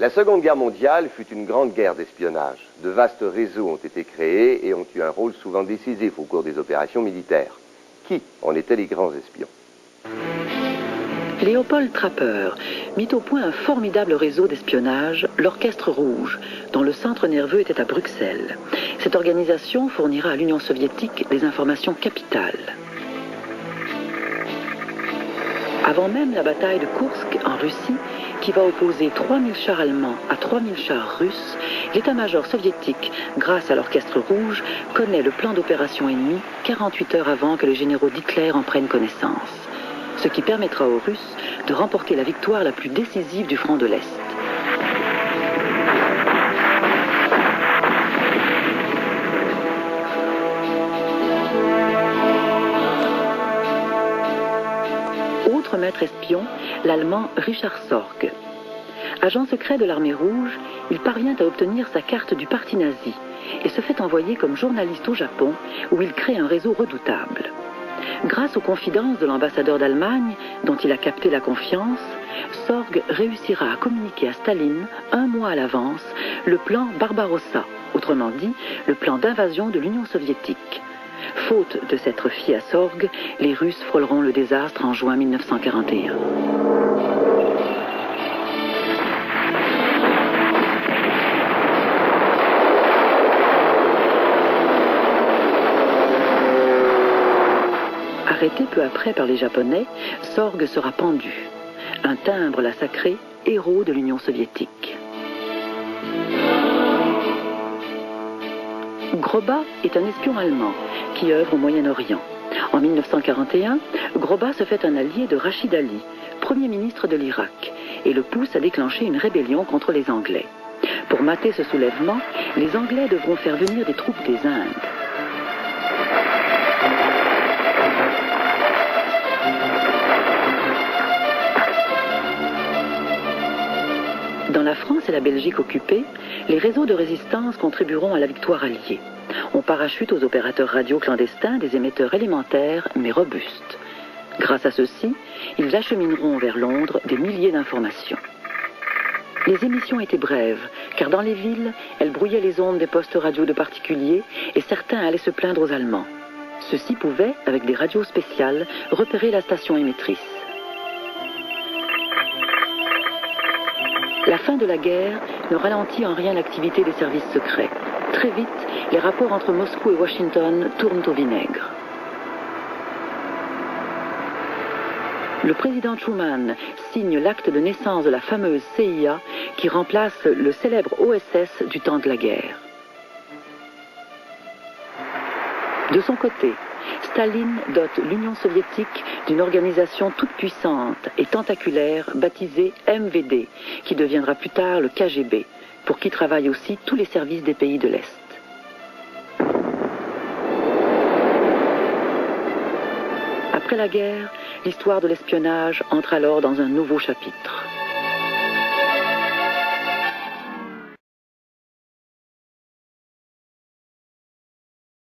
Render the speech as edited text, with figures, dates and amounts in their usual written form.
La Seconde Guerre mondiale fut une grande guerre d'espionnage. De vastes réseaux ont été créés et ont eu un rôle souvent décisif au cours des opérations militaires. Qui en étaient les grands espions? Léopold Trapper mit au point un formidable réseau d'espionnage, l'Orchestre Rouge, dont le centre nerveux était à Bruxelles. Cette organisation fournira à l'Union soviétique des informations capitales. Avant même la bataille de Koursk en Russie, qui va opposer 3000 chars allemands à 3000 chars russes, l'état-major soviétique, grâce à l'Orchestre Rouge, connaît le plan d'opération ennemi 48 heures avant que les généraux d'Hitler en prennent connaissance. Ce qui permettra aux Russes de remporter la victoire la plus décisive du front de l'Est. Autre maître espion, l'Allemand Richard Sorge. Agent secret de l'armée rouge, il parvient à obtenir sa carte du parti nazi et se fait envoyer comme journaliste au Japon où il crée un réseau redoutable. Grâce aux confidences de l'ambassadeur d'Allemagne, dont il a capté la confiance, Sorge réussira à communiquer à Staline, un mois à l'avance, le plan Barbarossa, autrement dit, le plan d'invasion de l'Union soviétique. Faute de s'être fié à Sorge, les Russes frôleront le désastre en juin 1941. Arrêté peu après par les Japonais, Sorge sera pendu. Un timbre l'a sacré héros de l'Union soviétique. Groba est un espion allemand qui œuvre au Moyen-Orient. En 1941, Groba se fait un allié de Rachid Ali, Premier ministre de l'Irak, et le pousse à déclencher une rébellion contre les Anglais. Pour mater ce soulèvement, les Anglais devront faire venir des troupes des Indes. Dans la France et la Belgique occupées, les réseaux de résistance contribueront à la victoire alliée. On parachute aux opérateurs radio clandestins des émetteurs élémentaires mais robustes. Grâce à ceux-ci, ils achemineront vers Londres des milliers d'informations. Les émissions étaient brèves, car dans les villes, elles brouillaient les ondes des postes radio de particuliers et certains allaient se plaindre aux Allemands. Ceux-ci pouvaient, avec des radios spéciales, repérer la station émettrice. La fin de la guerre ne ralentit en rien l'activité des services secrets. Très vite, les rapports entre Moscou et Washington tournent au vinaigre. Le président Truman signe l'acte de naissance de la fameuse CIA qui remplace le célèbre OSS du temps de la guerre. De son côté, Staline dote l'Union soviétique d'une organisation toute puissante et tentaculaire baptisée MVD, qui deviendra plus tard le KGB, pour qui travaillent aussi tous les services des pays de l'Est. Après la guerre, l'histoire de l'espionnage entre alors dans un nouveau chapitre.